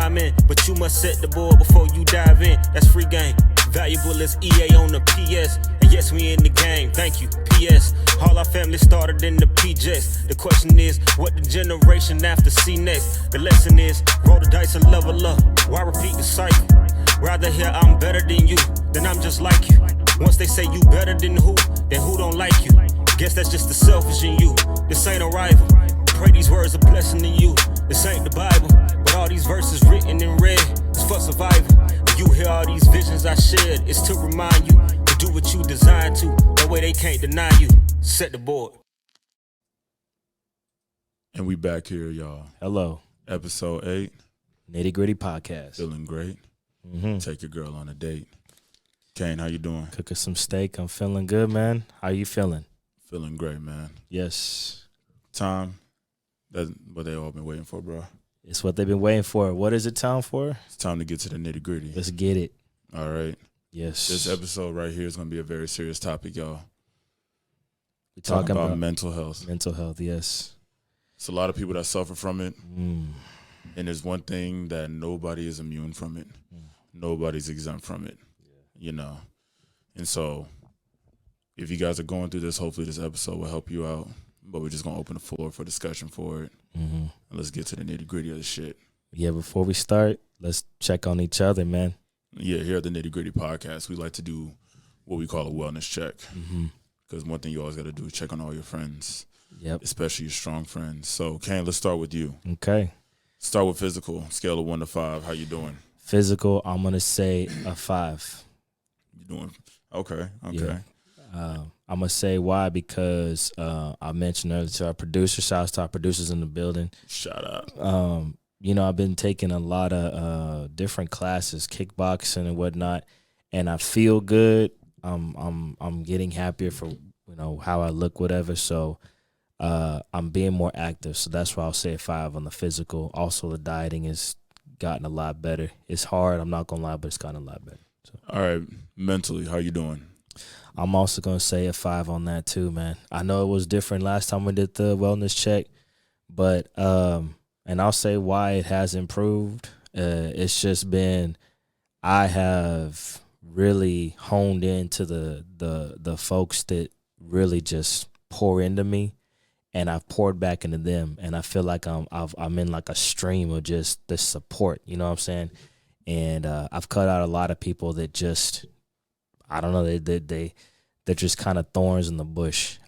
rhyming, but you must set the board before you dive in. That's free game. Valuable as EA on the PS. And yes, we in the game. Thank you. PS. All our family started in the PJs. The question is, what the generation after see next? The lesson is, roll the dice and level up. Why repeat the cycle? Rather hear I'm better than you than I'm just like you. Once they say you better than who, then who don't like you? Guess that's just the selfish in you. This ain't a rival. Pray these words a blessing in you. This ain't the Bible, but all these verses written in red is for survival. When you hear all these visions I shared, it's to remind you to do what you designed to. That way they can't deny you. Set the board. And we back here, y'all. Hello. Episode 8. Nitti Gritti Podcast. Feeling great. Mm-hmm. Take your girl on a date. Cayne, how you doing? Cooking some steak. I'm feeling good, man. How you feeling? Feeling great, man. Yes. Time. That's what they all been waiting for, bro. It's what they've been waiting for. What is it time for? It's time to get to the nitty gritty. Let's get it. All right. Yes. This episode right here is going to be a very serious topic, y'all. We're talking about mental health. Mental health, yes. It's a lot of people that suffer from it. Mm. And there's one thing that nobody is immune from it. Nobody's exempt from it. You know. And so if you guys are going through this, hopefully this episode will help you out. But we're just going to open the floor for discussion for it. Mm-hmm. And let's get to the nitty gritty of the shit. Yeah, before we start, let's check on each other, man. Yeah, here at the Nitti Gritti Podcast, we like to do what we call a wellness check. Because one thing you always got to do is check on all your friends. Yep. Especially your strong friends. So, Cayne, let's start with you. Okay. Start with physical. Scale of 1 to 5. How you doing? Physical, I'm going to say a 5. You doing? Okay. Yeah. I'm going to say why, because I mentioned earlier to our producer, shout out to our producers in the building. Shout out. You know, I've been taking a lot of different classes, kickboxing and whatnot, and I feel good. I'm getting happier for, you know, how I look, whatever. So I'm being more active. So that's why I'll say a 5 on the physical. Also, the dieting has gotten a lot better. It's hard, I'm not going to lie, but it's gotten a lot better. So. All right. Mentally, how you doing? I'm also going to say a 5 on that too, man. I know it was different last time we did the wellness check, but and I'll say why it has improved. It's just been, I have really honed into the folks that really just pour into me, and I've poured back into them, and I feel like I'm in like a stream of just this support. You know what I'm saying? And I've cut out a lot of people that just, I don't know, they're just kind of thorns in the bush.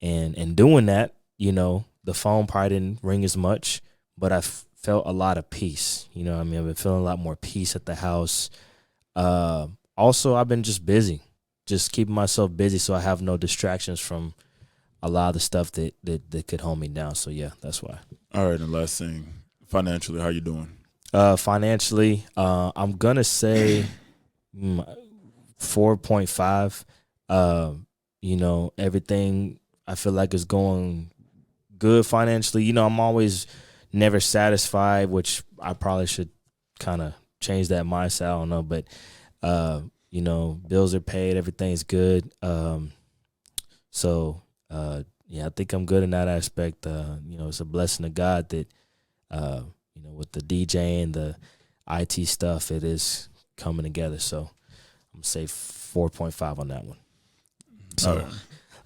And doing that, you know, the phone probably didn't ring as much, but I felt a lot of peace. You know what I mean? I've been feeling a lot more peace at the house. Also, I've been just busy, just keeping myself busy so I have no distractions from a lot of the stuff that could hold me down. So, yeah, that's why. All right, and last thing, financially, how you doing? Financially, I'm going to say 4.5. You know, everything I feel like is going good financially. You know, I'm always never satisfied, which I probably should kind of change that mindset. I don't know, but you know, bills are paid, everything's good. So yeah, I think I'm good in that aspect. You know, it's a blessing of God that you know, with the DJ and the IT stuff, it is coming together. So I'm gonna say 4.5 on that one. So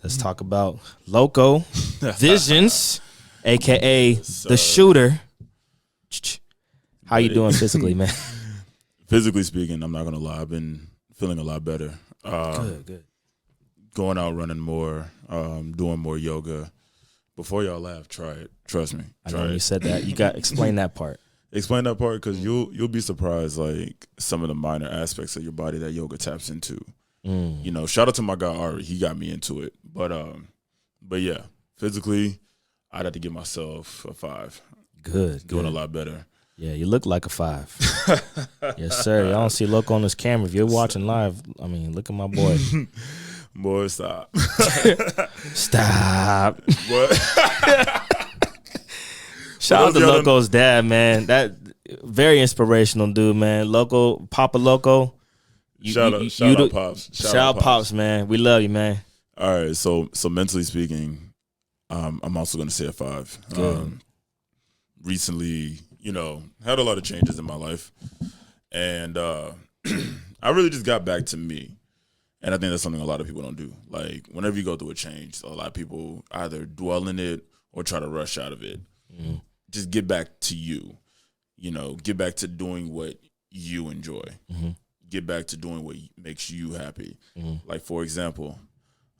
let's talk about Loko Visions, aka the shooter. How you doing physically, man? Physically speaking, I'm not gonna lie, I've been feeling a lot better. Good. Going out running more, doing more yoga. Before y'all laugh, try it. Trust me. I know you said that. You got explain that part. Explain that part, because you'll be surprised, like some of the minor aspects of your body that yoga taps into. You know, shout out to my guy Ari. He got me into it. But yeah, physically, I'd have to give myself a 5. Good. Doing a lot better. Yeah, you look like a 5. Yes, sir. Y'all don't see Loko on this camera. If you're watching live, I mean, look at my boy. Boy, stop. Stop. What? Shout out to Loko's dad, man. That very inspirational dude, man. Loko, Papa Loko. Shout out Pops. Shout out Pops, man. We love you, man. All right, so mentally speaking, I'm also going to say a 5. Recently, had a lot of changes in my life. And I really just got back to me. And I think that's something a lot of people don't do. Like, whenever you go through a change, a lot of people either dwell in it or try to rush out of it. Mm-hmm. Just get back to you. Get back to doing what you enjoy. Mm-hmm. Get back to doing what makes you happy. Mm-hmm. Like, for example,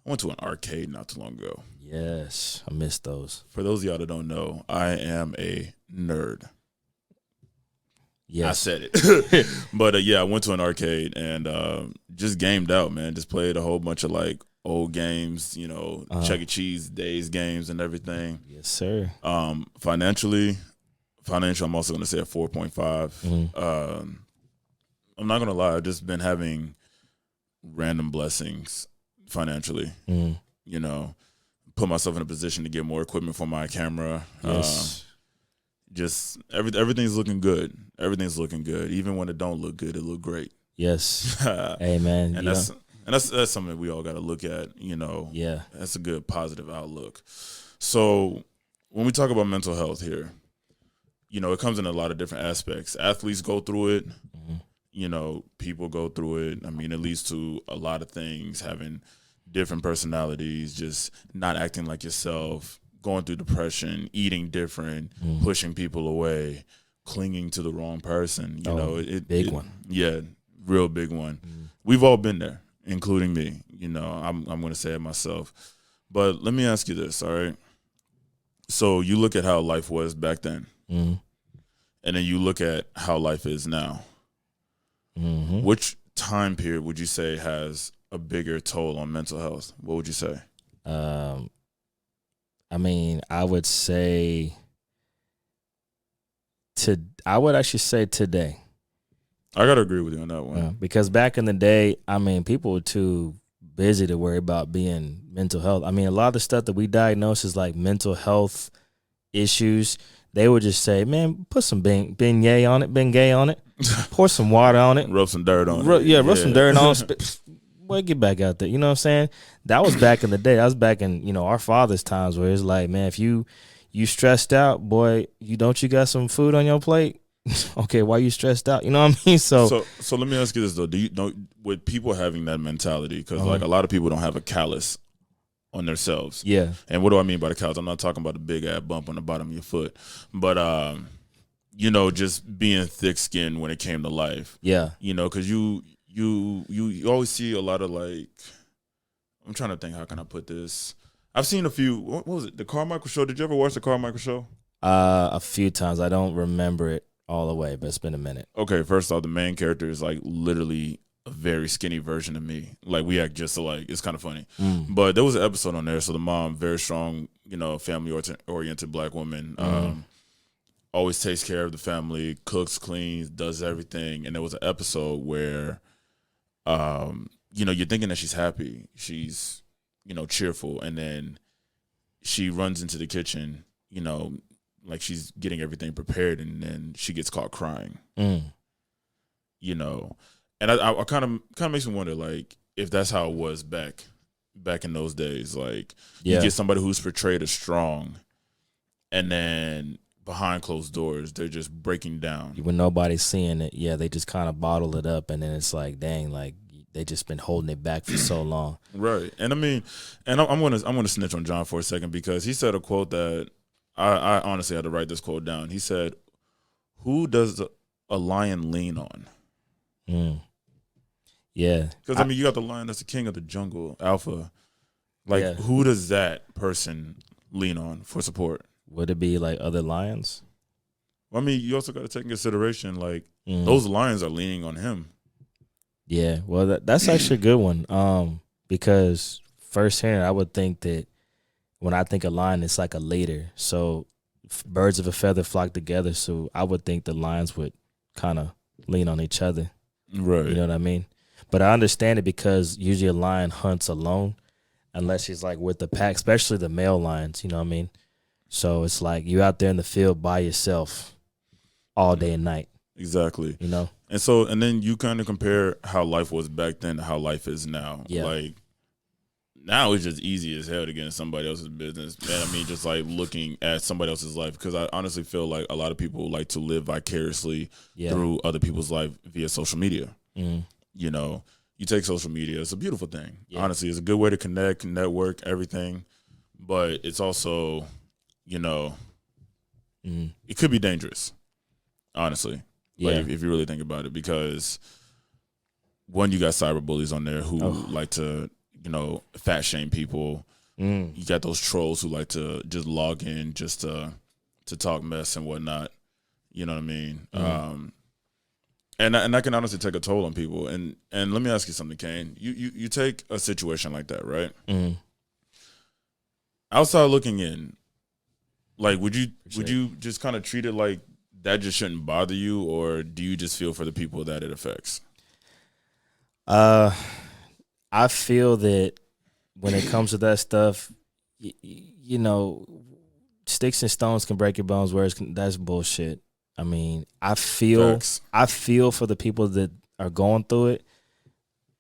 I went to an arcade not too long ago. Yes, I missed those. For those of y'all that don't know, I am a nerd. Yes. I said it. But, I went to an arcade and just gamed out, man. Just played a whole bunch of, like, old games, Chuck E. Cheese days games and everything. Yes, sir. Financial, I'm also going to say a 4.5. Mm-hmm. I'm not going to lie. I've just been having random blessings financially. Mm-hmm. Put myself in a position to get more equipment for my camera. Yes. Just everything's looking good. Everything's looking good. Even when it don't look good, it look great. Yes. Hey, man. And that's something we all got to look at. Yeah. That's a good positive outlook. So when we talk about mental health here, it comes in a lot of different aspects. Athletes go through it. Mm-hmm. People go through it. I mean, it leads to a lot of things, having different personalities, just not acting like yourself, going through depression, eating different, pushing people away, clinging to the wrong person. Big one. Yeah, real big one. We've all been there, including me. I'm going to say it myself. But let me ask you this, all right? So you look at how life was back then, and then you look at how life is now. Mm-hmm. Which time period would you say has a bigger toll on mental health? What would you say? I mean, I would say I would actually say today. I gotta agree with you on that one. Because back in the day, I mean, people were too busy to worry about being mental health. I mean, a lot of the stuff that we diagnose as like mental health issues, they would just say, man, put some Bengay on it, pour some water on it. Rub some dirt on it. Rub some dirt on it. Boy, get back out there. You know what I'm saying? That was back in the day. That was back in, our father's times where it's like, man, if you stressed out, boy, you got some food on your plate? Okay, why you stressed out? You know what I mean? So let me ask you this, though. Do you know, with people having that mentality, because like a lot of people don't have a callus on themselves. Yeah. And what do I mean by the callus? I'm not talking about the big ass bump on the bottom of your foot, but just being thick-skinned when it came to life. Yeah. Because you always see a lot of, like, I'm trying to think, how can I put this? I've seen a few. What was it? The Carmichael Show. Did you ever watch the Carmichael Show? A few times. I don't remember it all the way, but it's been a minute. Okay, first off, the main character is like literally a very skinny version of me. Like, we act just alike. It's kind of funny. But there was an episode on there. So the mom, very strong, family-oriented black woman, always takes care of the family, cooks, cleans, does everything. And there was an episode where, you're thinking that she's happy. She's, cheerful. And then she runs into the kitchen, like she's getting everything prepared, and then she gets caught crying. And I kind of makes me wonder, like, if that's how it was back in those days. Like, you get somebody who's portrayed as strong, and then behind closed doors, they're just breaking down. When nobody's seeing it, they just kind of bottle it up, and then it's like, dang, like, they just been holding it back for so long. Right. And I mean, and I'm gonna snitch on John for a second, because he said a quote that I honestly had to write this quote down. He said, "Who does a lion lean on?" Yeah. Because I mean, you got the lion that's the king of the jungle, alpha. Like, who does that person lean on for support? Would it be like other lions? Well, I mean, you also got to take in consideration, like, those lions are leaning on him. Yeah, well, that's actually a good one. Because firsthand, I would think that when I think of lion, it's like a leader. So birds of a feather flock together. So I would think the lions would kind of lean on each other. Right. You know what I mean? But I understand it, because usually a lion hunts alone unless he's like with the pack, especially the male lions. You know what I mean? So it's like you're out there in the field by yourself all day and night. Exactly. And then you kind of compare how life was back then to how life is now. Yeah. Like, now it's just easy as hell to get in somebody else's business, man. I mean, just like looking at somebody else's life, because I honestly feel like a lot of people like to live vicariously through other people's life via social media. You know, you take social media, it's a beautiful thing. Honestly, it's a good way to connect, network, everything. But it's also, you know, it could be dangerous, honestly. Like if you really think about it, because one, you got cyberbullies on there who like to, you know, fat shame people. You got those trolls who like to just log in just to talk mess and whatnot. You know what I mean? And that can honestly take a toll on people. And let me ask you something, Cayne. You take a situation like that, right? Outside looking in, like would you just kind of treat it like that just shouldn't bother you, or do you just feel for the people that it affects? I feel that when it comes to that stuff, you know, sticks and stones can break your bones, whereas that's bullshit. I mean, I feel for the people that are going through it,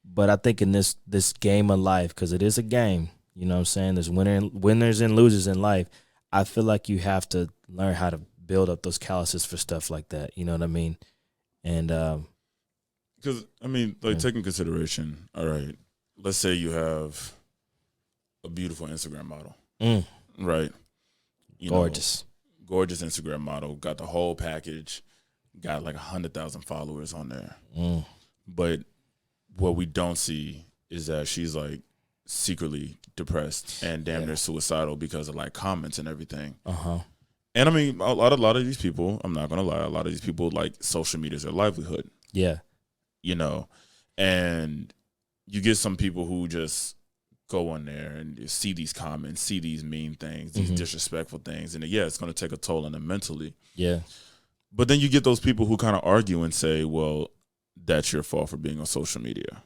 but I think in this game of life, because it is a game, you know what I'm saying? There's winners and losers in life. I feel like you have to learn how to build up those calluses for stuff like that. You know what I mean? And because I mean, like taking consideration, all right, let's say you have a beautiful Instagram model, right? Gorgeous Instagram model, got the whole package, got like 100,000 followers on there. But what we don't see is that she's like secretly depressed and damn near suicidal because of like comments and everything. And I mean, a lot of these people, I'm not gonna lie, a lot of these people like social media is their livelihood. Yeah, you know, and you get some people who just go on there and see these comments, see these mean things, these disrespectful things, and it's going to take a toll on them mentally. Yeah. But then you get those people who kind of argue and say, well, that's your fault for being on social media.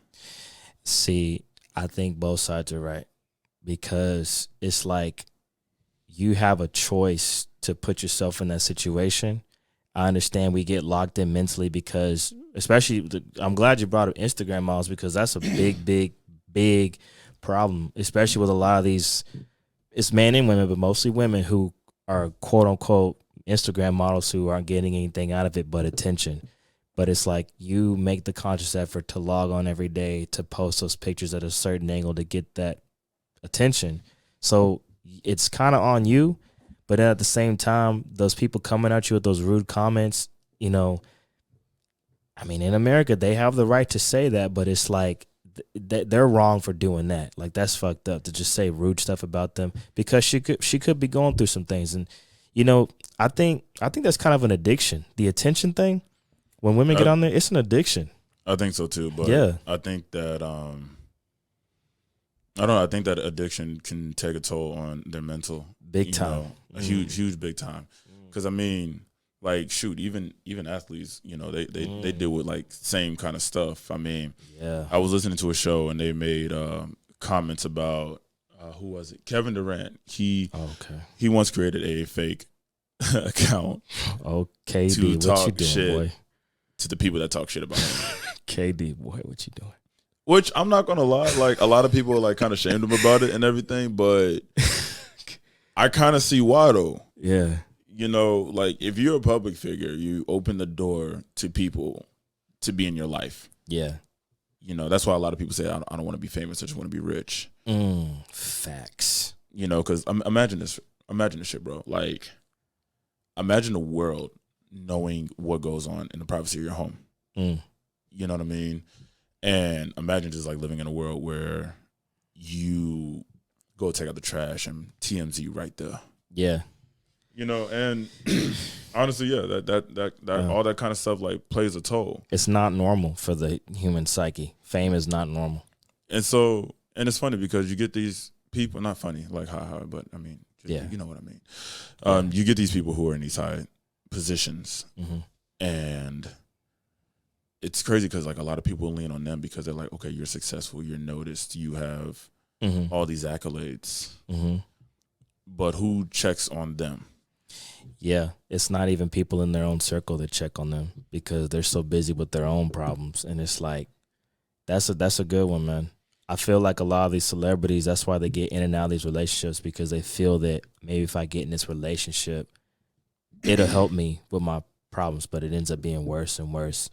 See, I think both sides are right, because it's like you have a choice to put yourself in that situation. I understand we get locked in mentally because, especially, I'm glad you brought up Instagram models, because that's a big problem, especially with a lot of these, it's men and women, but mostly women who are quote unquote Instagram models who aren't getting anything out of it but attention. But it's like you make the conscious effort to log on every day to post those pictures at a certain angle to get that attention. So it's kind of on you, but at the same time, those people coming at you with those rude comments, you know, I mean, in America, they have the right to say that, but it's like they're wrong for doing that. Like, that's fucked up to just say rude stuff about them, because she could be going through some things. And, you know, I think that's kind of an addiction. The attention thing, when women get on there, it's an addiction. I think so too, but I think that I don't know. I think that addiction can take a toll on their mental, big time, a huge big time. Because I mean, like, shoot, even athletes, you know, they deal with like same kind of stuff. I mean, I was listening to a show and they made comments about who was it? Kevin Durant. He once created a fake account. KD, to talk what you doing, shit boy? To the people that talk shit about him. KD, boy, what you doing? Which, I'm not gonna lie, like, a lot of people like kind of shamed him about it and everything, but I kind of see why though. Yeah. You know, like, if you're a public figure, you open the door to people to be in your life. Yeah. You know, that's why a lot of people say, I don't want to be famous, I just want to be rich. Facts. You know, because imagine this shit, bro. Like, imagine the world knowing what goes on in the privacy of your home. You know what I mean? And imagine just like living in a world where you go take out the trash and TMZ right there. Yeah. You know, and honestly, that all that kind of stuff like plays a toll. It's not normal for the human psyche. Fame is not normal. And so, and it's funny because you get these people, not funny, like haha, but I mean, you know what I mean. You get these people who are in these high positions, and it's crazy because like a lot of people lean on them because they're like, okay, you're successful, you're noticed, you have all these accolades, but who checks on them? Yeah, it's not even people in their own circle that check on them because they're so busy with their own problems. And it's like, that's a good one, man. I feel like a lot of these celebrities, that's why they get in and out of these relationships, because they feel that maybe if I get in this relationship, it'll help me with my problems, but it ends up being worse and worse.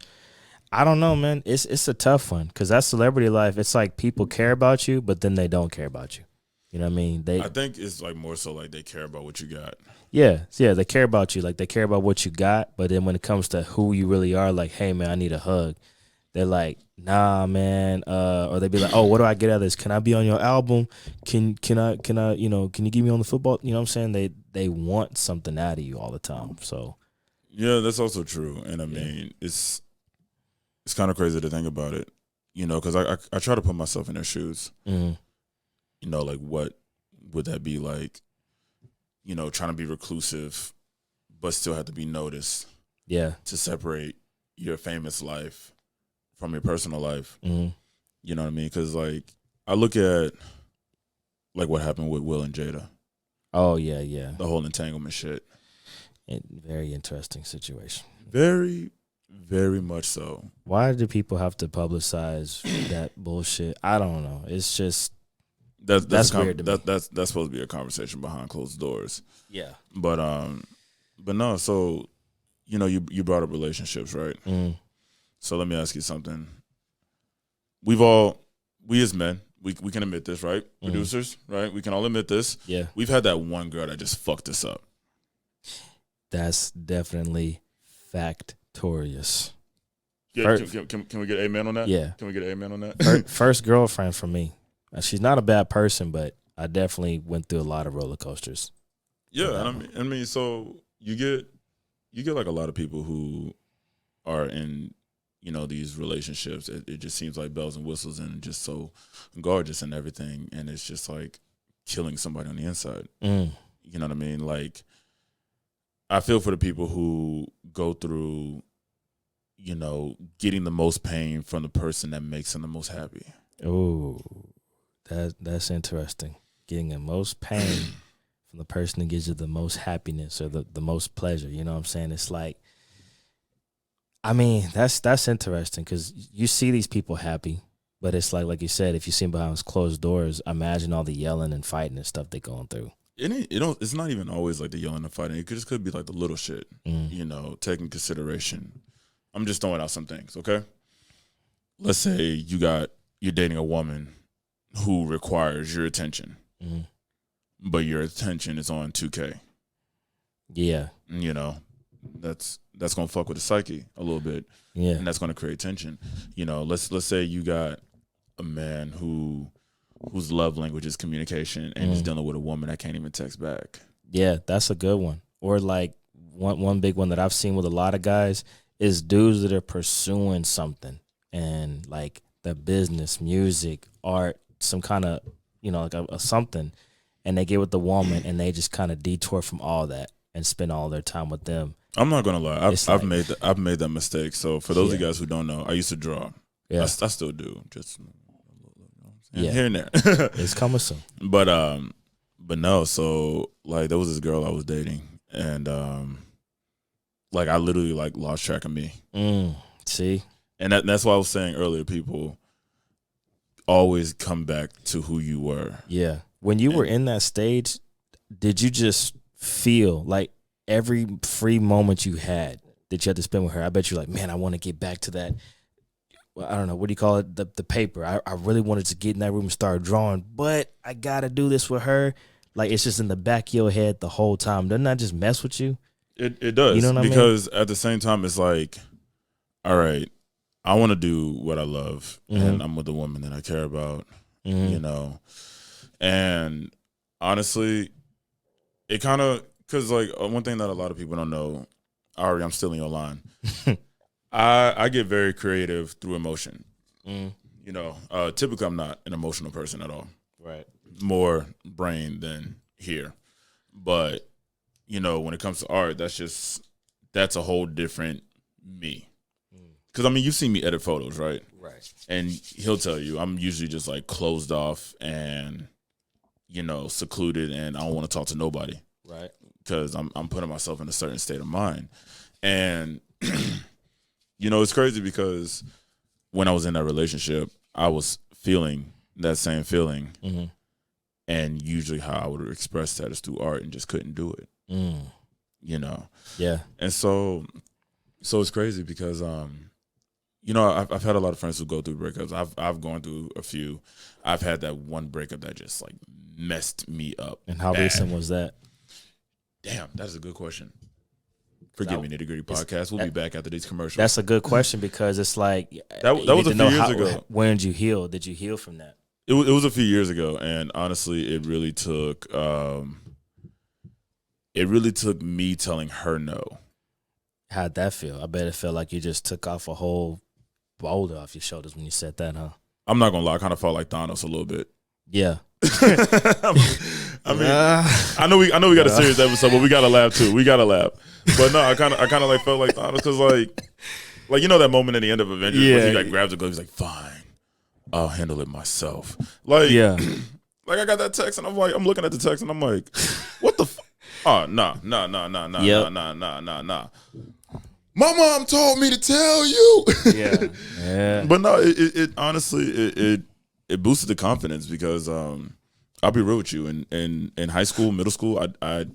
I don't know, man. It's a tough one, because that celebrity life, it's like people care about you, but then they don't care about you. You know what I mean? I think it's like more so like they care about what you got. Yeah, they care about you. Like, they care about what you got, but then when it comes to who you really are, like, hey, man, I need a hug. They're like, nah, man. Or they'd be like, oh, what do I get out of this? Can I be on your album? Can I, can you get me on the football? You know what I'm saying? They want something out of you all the time. So yeah, that's also true. And I mean, it's kind of crazy to think about it, because I try to put myself in their shoes. Mm-hmm. Like what would that be like? Trying to be reclusive, but still have to be noticed. Yeah. To separate your famous life from your personal life. Mm-hmm. You know what I mean? Because like I look at like what happened with Will and Jada. Oh yeah. The whole entanglement shit. Very interesting situation. Very, very much so. Why do people have to publicize that bullshit? I don't know. It's just that's weird to me. That's supposed to be a conversation behind closed doors. Yeah. But no. So you brought up relationships, right? Mm. So let me ask you something. We as men, we can admit this, right? Mm. Producers, right? We can all admit this. Yeah. We've had that one girl that just fucked us up. That's definitely factorious. Yeah, can we get amen on that? Yeah. Can we get amen on that? First girlfriend for me. She's not a bad person, but I definitely went through a lot of roller coasters. Yeah, and I mean, so you get like a lot of people who are in, these relationships. It just seems like bells and whistles and just so gorgeous and everything, and it's just like killing somebody on the inside. Mm. You know what I mean? Like, I feel for the people who go through, getting the most pain from the person that makes them the most happy. Oh, that's interesting. Getting the most pain from the person that gives you the most happiness or the most pleasure. You know what I'm saying? It's like, I mean, that's interesting, because you see these people happy, but it's like you said, if you see them behind closed doors, imagine all the yelling and fighting and stuff they're going through. It's not even always like the yelling and fighting. It could be like the little shit, taking consideration. I'm just throwing out some things, okay? Let's say you're dating a woman who requires your attention, but your attention is on 2K. Yeah. That's gonna fuck with the psyche a little bit. Yeah. And that's gonna create tension. Let's say you got a man whose love language is communication and is dealing with a woman that can't even text back. Yeah, that's a good one. Or like one big one that I've seen with a lot of guys is dudes that are pursuing something, and like the business, music, art, some kind of, like a something, and they get with the woman and they just kind of detour from all that and spend all their time with them. I'm not gonna lie, I've made that mistake. So for those of you guys who don't know, I used to draw. Yeah, I still do, just here and there. It's coming soon. But no. So like there was this girl I was dating, and like I literally like lost track of me. See, and that's why I was saying earlier, people always come back to who you were. Yeah, when you were in that stage, did you just feel like every free moment you had that you had to spend with her, I bet you're like, man, I want to get back to that. Well, I don't know, what do you call it? The paper. I really wanted to get in that room and start drawing, but I got to do this with her. Like, it's just in the back of your head the whole time. Doesn't that just mess with you? It does. You know what I mean? Because at the same time, it's like, all right, I want to do what I love, and I'm with a woman that I care about, And honestly, it kind of, because like one thing that a lot of people don't know, Ari, I'm still in your line. I get very creative through emotion. Typically I'm not an emotional person at all. Right. More brain than here. But, when it comes to art, that's a whole different me. Because, I mean, you've seen me edit photos, right? Right. And he'll tell you, I'm usually just like closed off and, secluded, and I don't want to talk to nobody. Right. Because I'm putting myself in a certain state of mind. And, it's crazy because when I was in that relationship, I was feeling that same feeling. Mm-hmm. And usually how I would express that is through art and just couldn't do it. You know? Yeah. And so it's crazy because, you know, I've had a lot of friends who go through breakups. I've gone through a few. I've had that one breakup that just like messed me up. And how recent was that? Damn, that is a good question. Forgive me, Nitti Gritti Podcast. We'll be back after these commercials. That's a good question because it's like that was a few years ago. When did you heal? Did you heal from that? It was a few years ago, and honestly, it really took me telling her no. How'd that feel? I bet it felt like you just took off a whole boulder off your shoulders when you said that, huh? I'm not gonna lie, I kind of felt like Thanos a little bit. Yeah. I mean, I know we got a serious episode, but we gotta laugh too. We gotta laugh. But no, I kind of like felt like Thanos because like you know that moment at the end of Avengers where he like grabs a glove, he's like, "Fine, I'll handle it myself." Like, yeah, like I got that text and I'm looking at the text and I'm like, "What the? Oh, nah. My mom told me to tell you." Yeah. But no, it honestly it boosted the confidence because I'll be real with you. In high school, middle school, I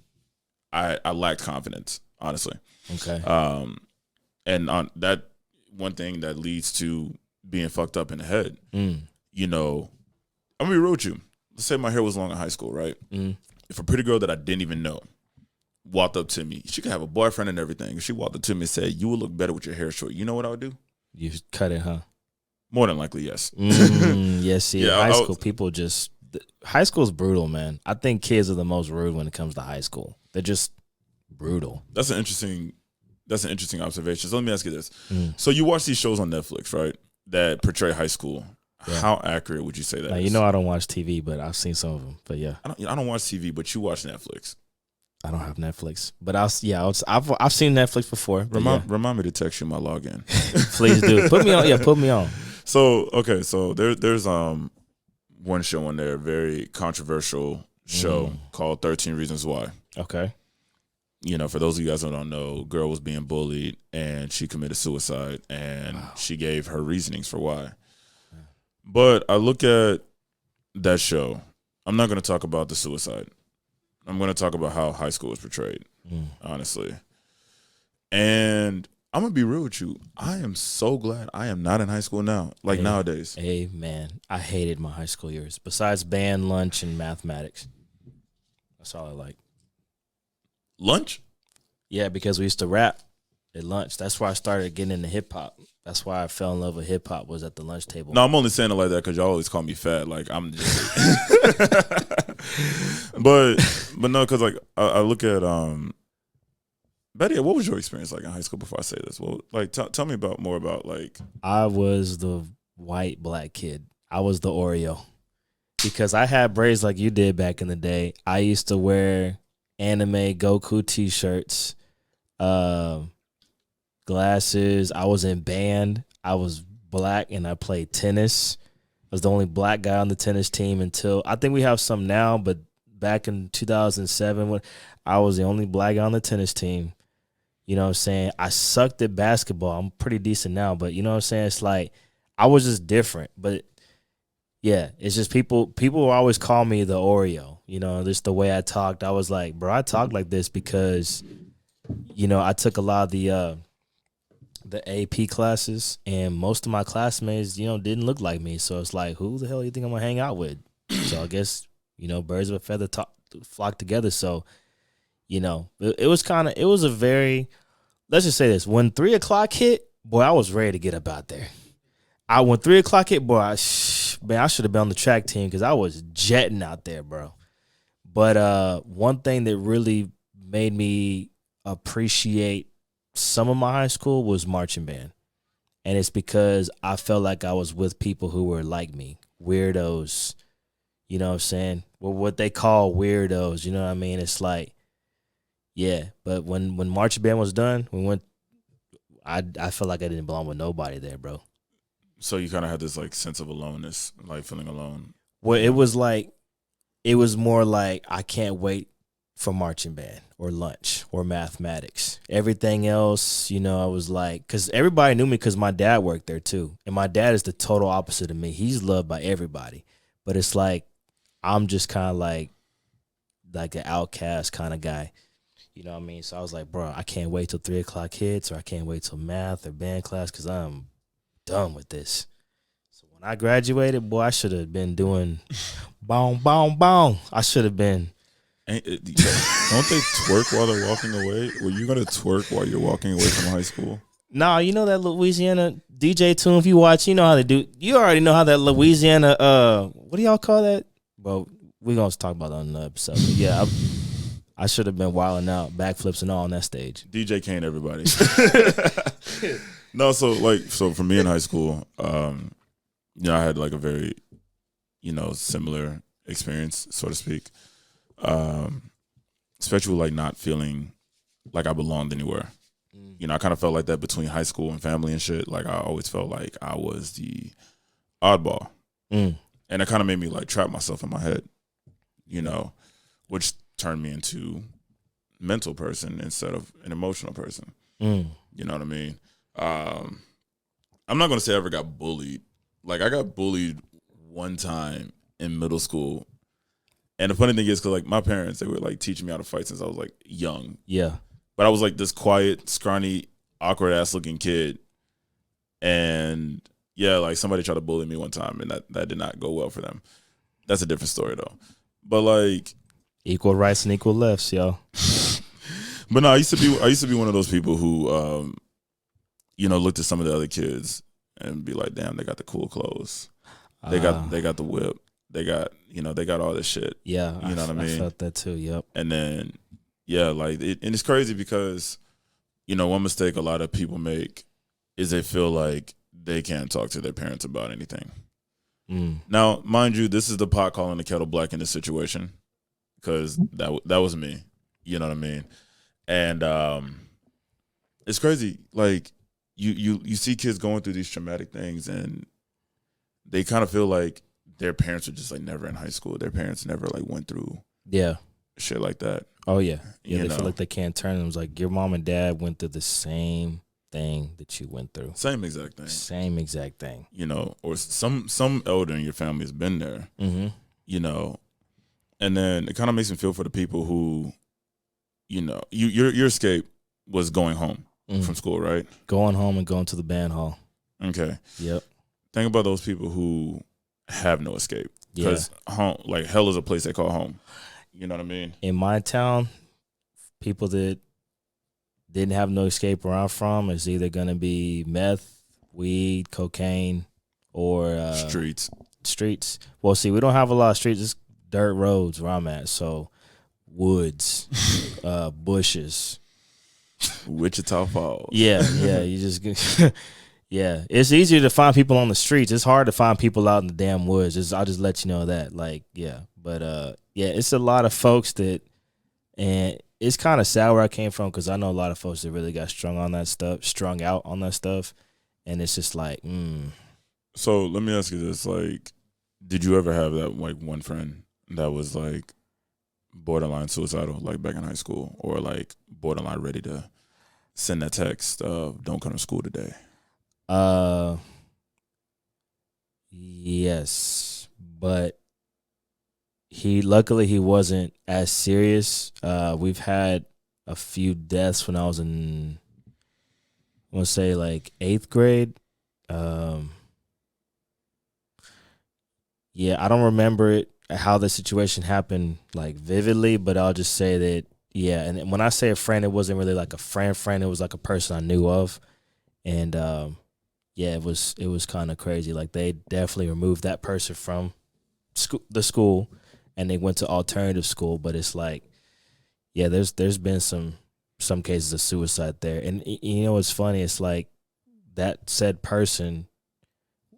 lacked confidence, honestly. Okay. And on that one thing that leads to being fucked up in the head. You know, I'm gonna be real with you. Let's say my hair was long in high school, right? If a pretty girl that I didn't even know walked up to me, she could have a boyfriend and everything. If she walked up to me and said, "You will look better with your hair short," you know what I would do? You cut it, huh? More than likely, yes. Yes, see, Yeah, high school, people just... High school is brutal, man. I think kids are the most rude when it comes to high school. They're just brutal. That's an interesting observation. So let me ask you this. So you watch these shows on Netflix, right, that portray high school. Yeah. How accurate would you say that is? You know I don't watch TV, but I've seen some of them. But yeah. I don't watch TV, but you watch Netflix. I don't have Netflix, but I've seen Netflix before. Remind me to text you my login. Please do. Put me on. Yeah, put me on. So okay, so there's one show on there, very controversial show called 13 Reasons Why. Okay. You know, for those of you guys that don't know, girl was being bullied and she committed suicide, and she gave her reasonings for why. But I look at that show. I'm not going to talk about the suicide. I'm going to talk about how high school is portrayed, honestly. And I'm going to be real with you. I am so glad I am not in high school now, nowadays. Amen. I hated my high school years, besides band, lunch, and mathematics. That's all I like. Lunch? Yeah, because we used to rap at lunch. That's why I started getting into hip-hop. That's why I fell in love with hip-hop, was at the lunch table. No, I'm only saying it like that because y'all always call me fat. Like, I'm just... but no, because, like, I look at... Betty, what was your experience like in high school before I say this? Well, like, tell me more about, like... I was the white black kid. I was the Oreo. Because I had braids like you did back in the day. I used to wear anime Goku T-shirts, glasses. I was in band. I was black and I played tennis. I was the only black guy on the tennis team until, I think we have some now, but back in 2007, when I was the only black guy on the tennis team. You know what I'm saying? I sucked at basketball. I'm pretty decent now, but you know what I'm saying? It's like, I was just different. But yeah, it's just people will always call me the Oreo. You know, just the way I talked. I was like, bro, I talk like this because, you know, I took a lot of the AP classes, and most of my classmates, you know, didn't look like me. So it's like, who the hell do you think I'm gonna hang out with? So I guess, you know, birds of a feather flock together. So, you know, it was a very, let's just say this. When 3 o'clock hit, boy, I was ready to get up out there. When 3 o'clock hit, boy, I should have been on the track team because I was jetting out there, bro. But one thing that really made me appreciate some of my high school was marching band. And it's because I felt like I was with people who were like me, weirdos, you know what I'm saying? Well, what they call weirdos, you know what I mean? It's like, yeah, but when marching band was done, I felt like I didn't belong with nobody there, bro. So you kind of had this like sense of aloneness, like feeling alone. Well, it was more like I can't wait for marching band or lunch or mathematics. Everything else, you know, I was like, because everybody knew me because my dad worked there too. And my dad is the total opposite of me. He's loved by everybody. but it's like I'm just kind of like an outcast kind of guy. You know what I mean? So I was like, bro, I can't wait till 3 o'clock hits, or I can't wait till math or band class because I'm done with this. So when I graduated, boy, I should have been doing boom, boom, boom. I should have been. Don't they twerk while they're walking away? Were you gonna twerk while you're walking away from high school? Nah, you know that Louisiana DJ tune, if you watch, you know how they do. You already know how that Louisiana, what do y'all call that? Well, we're going to talk about that on the episode. But yeah, I should have been wilding out, backflips and all on that stage. DJ Cayne, everybody. No, so for me in high school, I had like a very, similar experience, so to speak. Especially like not feeling like I belonged anywhere. I kind of felt like that between high school and family and shit. Like I always felt like I was the oddball. And it kind of made me like trap myself in my head, which turned me into a mental person instead of an emotional person. You know what I mean? I'm not going to say I ever got bullied. Like I got bullied one time in middle school. And the funny thing is, because like my parents, they were like teaching me how to fight since I was like young. Yeah. But I was like this quiet, scrawny, awkward ass looking kid. And yeah, like somebody tried to bully me one time and that did not go well for them. That's a different story though. But like equal rights and equal lefts, yo. But no, I used to be one of those people who looked at some of the other kids and be like, damn, they got the cool clothes. They got the whip. They got all this shit. Yeah. You know what I mean? I felt that too, yep. And then yeah, like and it's crazy because, one mistake a lot of people make is they feel like they can't talk to their parents about anything. Now, mind you, this is the pot calling the kettle black in this situation because that was me. You know what I mean? And it's crazy. Like you see kids going through these traumatic things and they kind of feel like their parents were just like never in high school. Their parents never like went through shit like that. Oh yeah. Yeah, they feel like they can't turn them. It's like your mom and dad went through the same thing that you went through. Same exact thing. Same exact thing. Or some elder in your family has been there. And then it kind of makes me feel for the people who, your escape was going home from school, right? Going home and going to the band hall. Okay. Yep. Think about those people who have no escape because home, like hell, is a place they call home. You know what I mean? In my town, people that didn't have no escape where I'm from is either gonna be meth, weed, cocaine, or Streets. Well, see, we don't have a lot of streets. It's dirt roads where I'm at. So woods, bushes, Wichita Falls. Yeah. You just yeah. It's easier to find people on the streets. It's hard to find people out in the damn woods. I'll just let you know that. Like, yeah. But it's a lot of folks that, and it's kind of sad where I came from because I know a lot of folks that really got strung out on that stuff, and it's just like, So let me ask you this: like, did you ever have that like one friend that was like borderline suicidal, like back in high school, or like borderline ready to send that text of "Don't come to school today"? Yes, but luckily he wasn't as serious. We've had a few deaths when I was in, I want to say like 8th grade. I don't remember it, how the situation happened like vividly, but I'll just say that, and when I say a friend, it wasn't really like a friend, it was like a person I knew of. And it was kind of crazy. Like they definitely removed that person from the school, and they went to alternative school. But it's like, there's been some cases of suicide there. And you know what's funny? It's like that said person,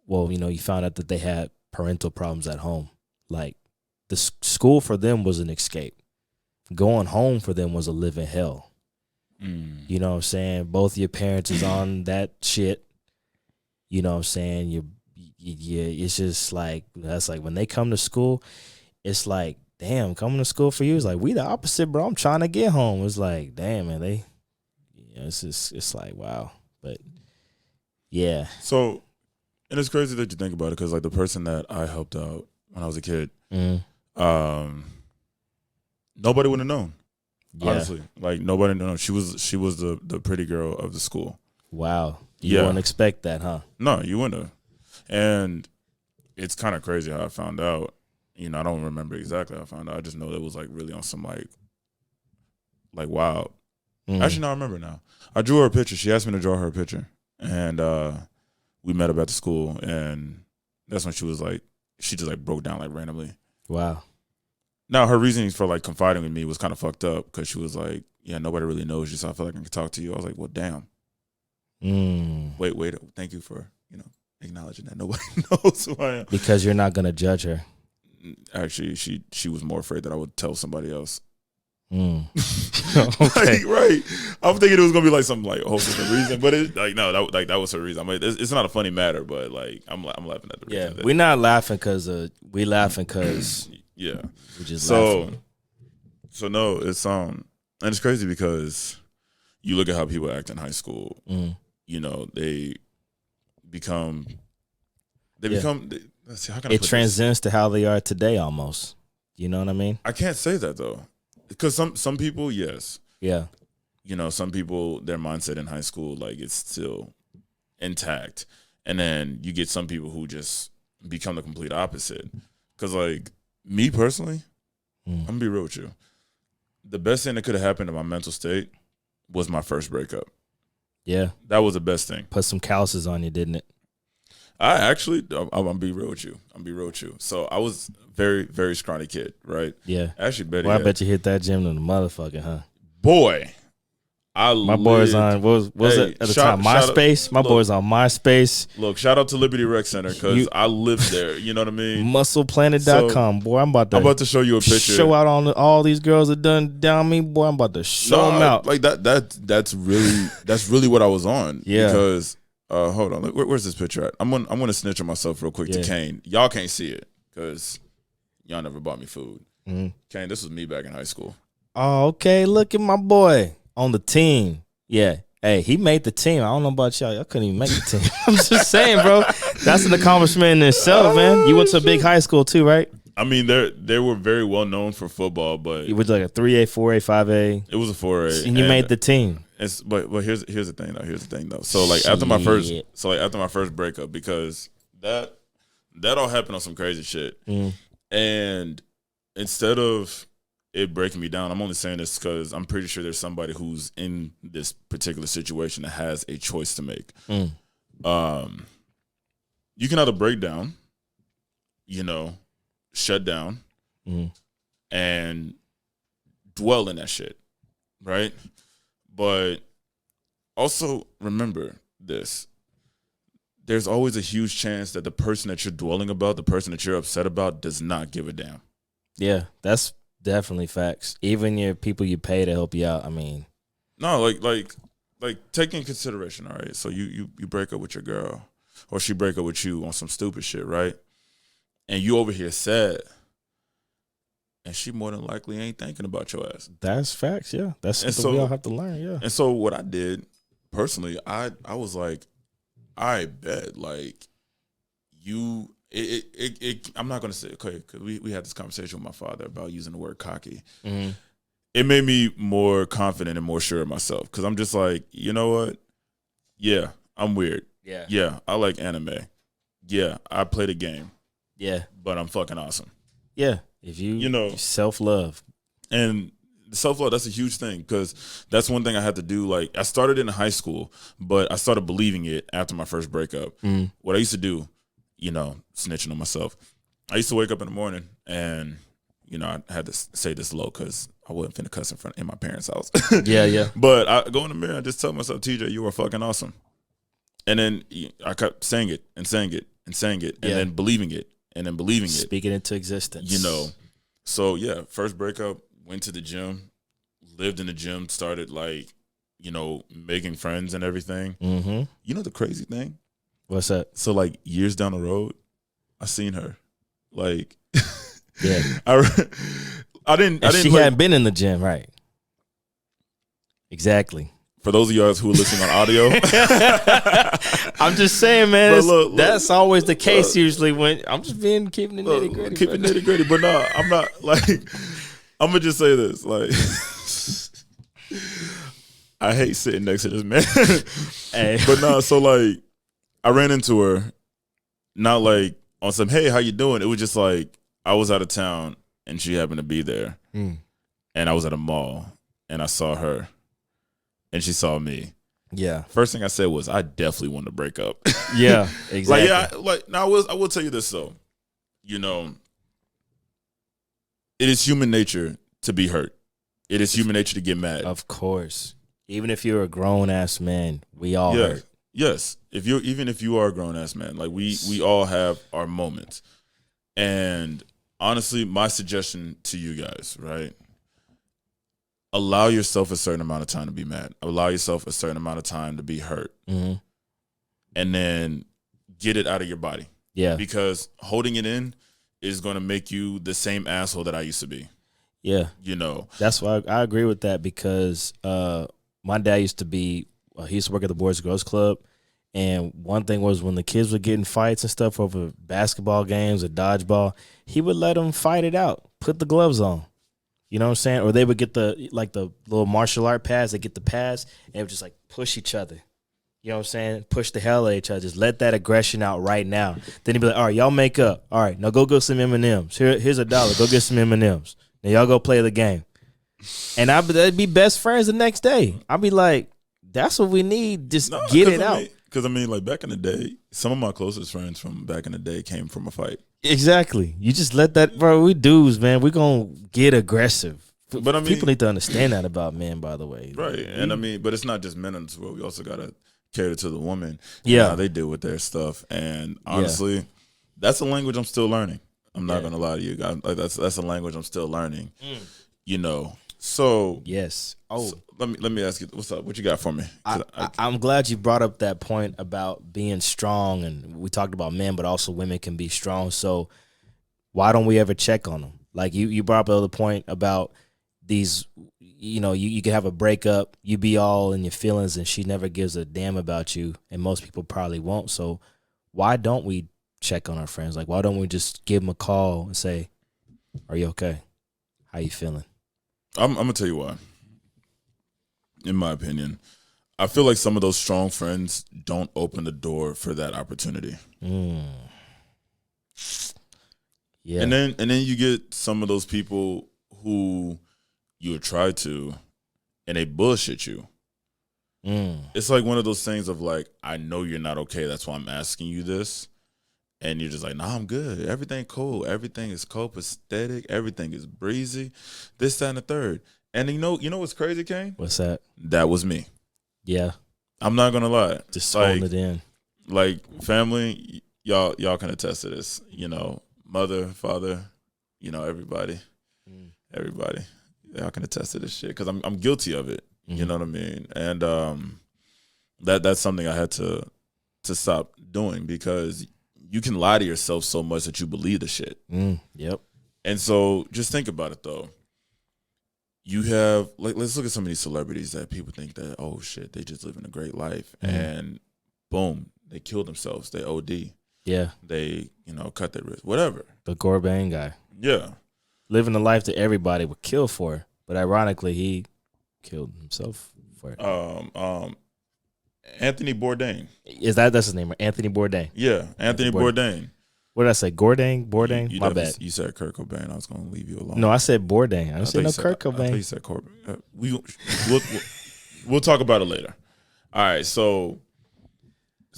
you found out that they had parental problems at home. Like the school for them was an escape. Going home for them was a living hell. You know what I'm saying? Both your parents is on that shit. You know what I'm saying? It's just like, that's like when they come to school, it's like, damn, coming to school for you is like, we the opposite, bro. I'm trying to get home. It's like, damn, man, it's like, wow. But yeah. So, and it's crazy that you think about it because like the person that I helped out when I was a kid. Mm. Nobody would have known. Yeah. Honestly, like nobody known. She was the pretty girl of the school. Wow. You wouldn't expect that, huh? No, you wouldn't have. And it's kind of crazy how I found out. You know, I don't remember exactly how I found out. I just know it was like really on some like wild. Actually, no, I remember now. I drew her a picture. She asked me to draw her a picture, and we met up at the school, and that's when she was like, she just like broke down like randomly. Wow. Now her reasoning for like confiding in me was kind of fucked up because she was like, "Yeah, nobody really knows you, so I feel like I can talk to you." I was like, "Well, damn." Wait. Thank you for acknowledging that nobody knows who I am. Because you're not gonna judge her. Actually, she was more afraid that I would tell somebody else. Okay. Like, right. I'm thinking it was gonna be like something like a whole different reason, but it like no, that was her reason. I mean, it's not a funny matter, but like I'm laughing at the reason. Yeah, we're not laughing because we laughing because yeah, we just laughing. So no, it's and it's crazy because you look at how people act in high school. You know, they become. Let's see, how can I put transcends to how they are today, almost. You know what I mean? I can't say that though. Because some people, yes. Yeah. You know, some people, their mindset in high school, like, it's still intact. And then you get some people who just become the complete opposite. Because, like, me personally, I'm going to be real with you. The best thing that could have happened to my mental state was my first breakup. Yeah. That was the best thing. Put some calluses on you, didn't it? I'm going to be real with you. So I was very, very scrawny kid, right? Yeah. Actually, better Well, I yet. bet you hit that gym in the motherfucker, huh? Boy. My boy's on, what was it at the time? MySpace? My boy's on MySpace. Look, shout out to Liberty Rec Center because I lived there. You know what I mean? MusclePlanet.com, boy. I'm about to show you a picture. Show out on all these girls that done down me, boy. I'm about to show them out. Like that's really what I was on. Yeah. Because hold on, where's this picture at? I'm gonna snitch on myself real quick to Cayne. Y'all can't see it because y'all never bought me food. Cayne, this was me back in high school. Oh, okay. Look at my boy on the team. Yeah. Hey, he made the team. I don't know about y'all. Y'all couldn't even make the team. I'm just saying, bro. That's an accomplishment in itself, man. You went to a big high school too, right? I mean, they were very well known for football, but it was like a 3A, 4A, 5A. It was a 4A, and you made the team. But here's the thing though. So like after my first breakup, because that all happened on some crazy shit, and instead of it breaking me down, I'm only saying this because I'm pretty sure there's somebody who's in this particular situation that has a choice to make. You can either break down, shut down, and dwell in that shit, right? But also remember this. There's always a huge chance that the person that you're dwelling about, the person that you're upset about, does not give a damn. Yeah, that's definitely facts. Even your people you pay to help you out, I mean. No, like take in consideration, all right? So you break up with your girl, or she break up with you on some stupid shit, right? And you over here sad. And she more than likely ain't thinking about your ass. That's facts, yeah. That's something we all have to learn, yeah. And so what I did, personally, I was like, I bet, like, I'm not going to say, okay, because we had this conversation with my father about using the word cocky. It made me more confident and more sure of myself. Because I'm just like, you know what? Yeah, I'm weird. Yeah, I like anime. Yeah, I play the game. Yeah. But I'm fucking awesome. Yeah. If you self-love. And self-love, that's a huge thing because that's one thing I had to do. Like, I started in high school, but I started believing it after my first breakup. What I used to do, snitching on myself, I used to wake up in the morning and, I had to say this low because I wasn't finna cuss in my parents' house. Yeah. But I go in the mirror and just tell myself, TJ, you are fucking awesome. And then I kept saying it and saying it and saying it and then believing it. And then believing it. Speak it into existence. So, yeah, first breakup, went to the gym, lived in the gym, started, like, making friends and everything. You know the crazy thing? What's that? So, like, years down the road, I seen her. Like, yeah. I didn't. She hadn't been in the gym, right? Exactly. For those of y'all who are listening on audio, I'm just saying, man. Look, that's always the case usually when I'm just keeping the nitty gritty. Keep it nitty gritty, but no, I'm not like. I'm gonna just say this, like, I hate sitting next to this man, but no. So like, I ran into her, not like on some hey, how you doing? It was just like I was out of town and she happened to be there, and I was at a mall and I saw her. And she saw me. Yeah. First thing I said was, I definitely want to break up. Yeah, exactly. Now I will tell you this though. You know, it is human nature to be hurt. It is human nature to get mad. Of course. Even if you're a grown ass man, we all hurt. Yes. Even if you are a grown ass man, like we all have our moments. And honestly, my suggestion to you guys, right? Allow yourself a certain amount of time to be mad. Allow yourself a certain amount of time to be hurt. Mm-hmm. And then get it out of your body. Yeah. Because holding it in is going to make you the same asshole that I used to be. Yeah. You know. That's why I agree with that because my dad used to be, he used to work at the Boys and Girls Club. And one thing was when the kids were getting fights and stuff over basketball games or dodgeball, he would let them fight it out. Put the gloves on. You know what I'm saying? Or they would get the little martial art pads. They get the pads and they would just like push each other. You know what I'm saying? Push the hell out of each other. Just let that aggression out right now. Then he'd be like, all right, y'all make up. All right, now go get some M&Ms. Here's $1. Go get some M&Ms. Now y'all go play the game. And they'd be best friends the next day. I'd be like, that's what we need. Just get it out. Because, like, back in the day, some of my closest friends from back in the day came from a fight. Exactly. You just let that, bro. We dudes, man. We gonna get aggressive. But people need to understand that about men, by the way. Right. And but it's not just men in this world. We also gotta cater to the woman. Yeah. How they deal with their stuff. And honestly, that's a language I'm still learning. I'm not gonna lie to you guys. Like that's a language I'm still learning. You know. So yes. Oh, so let me ask you, what's up? What you got for me? I'm glad you brought up that point about being strong, and we talked about men, but also women can be strong. So why don't we ever check on them? Like you brought up the other point about these. You know, you can have a breakup, you be all in your feelings, and she never gives a damn about you, and most people probably won't. So why don't we check on our friends? Like, why don't we just give them a call and say, "Are you okay? How you feeling?" I'm gonna tell you why. In my opinion, I feel like some of those strong friends don't open the door for that opportunity. Yeah, and then you get some of those people who you would try to, and they bullshit you. It's like one of those things of like, I know you're not okay. That's why I'm asking you this. And you're just like, nah, I'm good. Everything cool. Everything is copacetic. Everything is breezy. This, that, and the third. And you know what's crazy, Cayne? What's that? That was me. Yeah. I'm not gonna lie. Just holding it in. Like family, y'all can attest to this. You know, mother, father, you know, everybody. Y'all can attest to this shit because I'm guilty of it. You know what I mean? And that's something I had to stop doing because you can lie to yourself so much that you believe the shit. Yep. And so just think about it though. You have let's look at some of these celebrities that people think that, oh shit, they just living a great life, and boom, they kill themselves. They OD. Yeah. They cut their wrist. Whatever. The Bourdain guy. Yeah. Living the life that everybody would kill for, but ironically, he killed himself for it. Anthony Bourdain. That's his name, right? Anthony Bourdain. Yeah, Anthony Bourdain. What did I say? Bourdain? My bad. You said Kurt Cobain. I was going to leave you alone. No, I said Bourdain. I didn't say no Kurt Cobain. I thought you said Corbin. We'll talk about it later. All right, so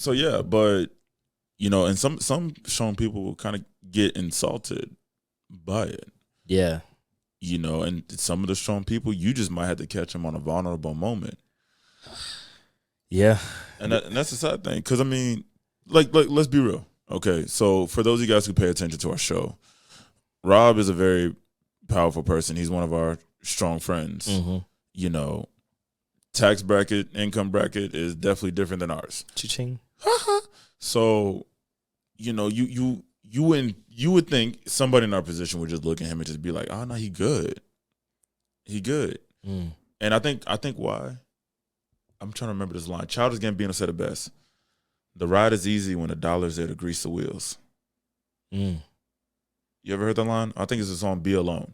yeah, but and some strong people will kind of get insulted by it. Yeah. And some of the strong people, you just might have to catch them on a vulnerable moment. Yeah. And that's the sad thing. Because, like, let's be real. Okay, so for those of you guys who pay attention to our show, Rob is a very powerful person. He's one of our strong friends. Tax bracket, income bracket is definitely different than ours. Cha-ching. So, you would think somebody in our position would just look at him and just be like, oh no, he good. He good. And I think why? I'm trying to remember this line. Childish Gambino said it best. The ride is easy when $1's there to grease the wheels. You ever heard that line? I think it's the song Be Alone.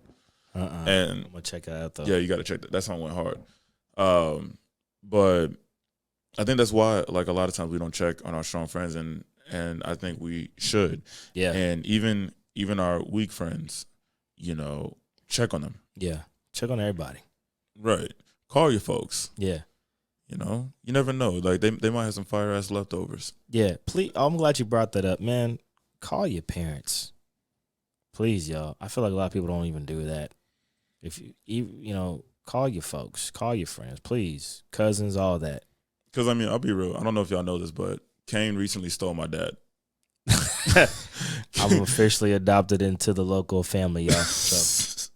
And I'm gonna check it out though. Yeah, you gotta check that. That song went hard. But I think that's why, like, a lot of times we don't check on our strong friends, and I think we should. Yeah. And even our weak friends, you know, check on them. Yeah. Check on everybody. Right. Call your folks. Yeah. You know, you never know. Like, they might have some fire ass leftovers. Yeah. Please. I'm glad you brought that up, man. Call your parents, please, y'all. I feel like a lot of people don't even do that. If you know, call your folks, call your friends, please, cousins, all that. Because I mean, I'll be real. I don't know if y'all know this, but Cayne recently stole my dad. I'm officially adopted into the local family, y'all. So.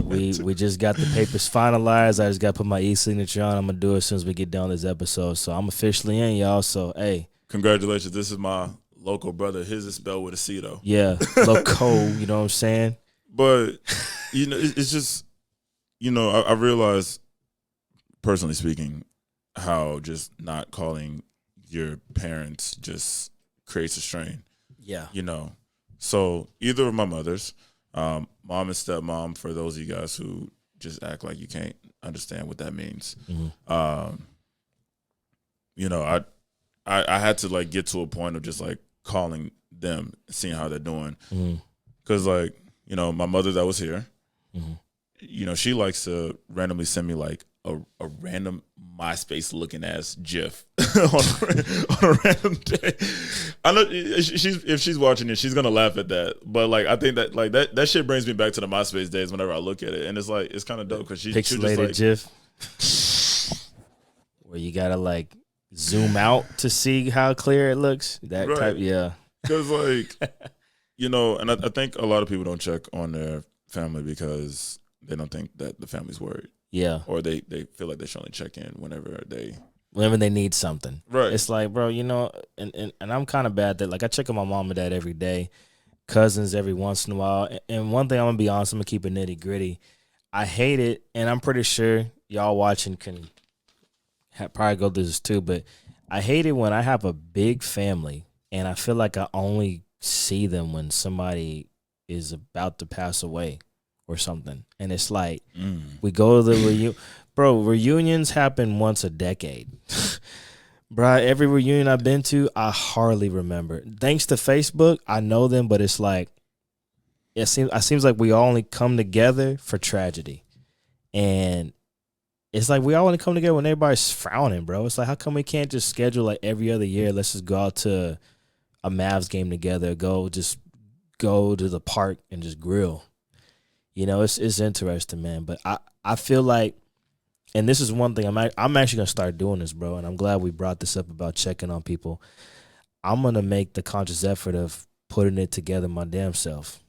We just got the papers finalized. I just got to put my e-signature on. I'm going to do it as soon as we get done this episode. So I'm officially in, y'all. So, hey. Congratulations. This is my local brother. His is spelled with a C, though. Yeah. Loko, you know what I'm saying? But, you know, it's just, you know, I realize, personally speaking, how just not calling your parents just creates a strain. Yeah. You know. So either of my mothers, mom and stepmom, for those of you guys who just act like you can't understand what that means. Mm-hmm. You know, I had to, like, get to a point of just, like, calling them, seeing how they're doing. Because, like, you know, my mother that was here, you know, she likes to randomly send me, like, a random MySpace looking ass GIF on a random day. I know if she's watching it, she's gonna laugh at that. But, like, I think that, like, that shit brings me back to the MySpace days whenever I look at it, and it's like, it's kind of dope because she's pixelated just, like, GIF where you gotta, like, zoom out to see how clear it looks. That right. type, yeah. Because, like, you know, and I think a lot of people don't check on their family because they don't think that the family's worried. Yeah. Or they feel like they should only check in whenever they need something. Right. It's like, bro, you know, and I'm kind of bad that, like, I check on my mom and dad every day, cousins every once in a while. And one thing I'm going to be honest, I'm going to keep it nitty gritty. I hate it, and I'm pretty sure y'all watching can probably go through this too, but I hate it when I have a big family and I feel like I only see them when somebody is about to pass away or something. And it's like, we go to the reunion. Bro, reunions happen once a decade. Bro, every reunion I've been to, I hardly remember. Thanks to Facebook, I know them, but it's like, it seems like we all only come together for tragedy. And it's like we all only come together when everybody's frowning, bro. It's like, how come we can't just schedule, like, every other year, let's just go out to a Mavs game together, go to the park and just grill. You know, it's interesting, man. But I feel like, and this is one thing, I'm actually going to start doing this, bro, and I'm glad we brought this up about checking on people. I'm going to make the conscious effort of putting it together my damn self,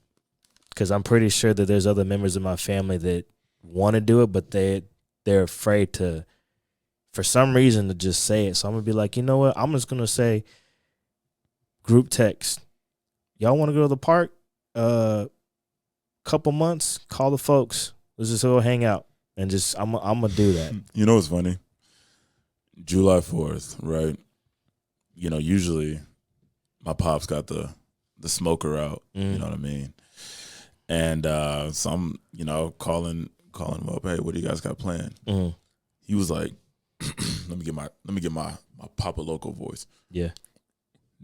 because I'm pretty sure that there's other members of my family that want to do it, but they're afraid to, for some reason, to just say it. So I'm going to be like, you know what? I'm just going to say group text. Y'all want to go to the park? Couple months, call the folks. Let's just go hang out. And just, I'm going to do that. You know what's funny? July 4th, right? You know, usually my pops got the smoker out. You know what I mean? And so I'm, you know, calling him up. Hey, what do you guys got planned? He was like, let me get my Papa Loco voice. Yeah.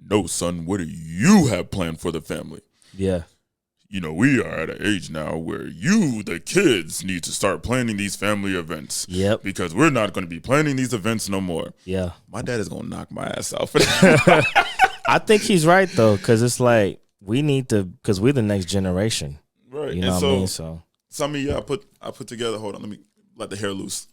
No, son, what do you have planned for the family? Yeah. You know, we are at an age now where you, the kids, need to start planning these family events. Yep. Because we're not going to be planning these events no more. Yeah. My dad is going to knock my ass out for that. I think he's right, though, because it's like, we need to, because we're the next generation. Right. You know what I mean? So I mean, yeah, I put together, hold on, let me let the hair loose.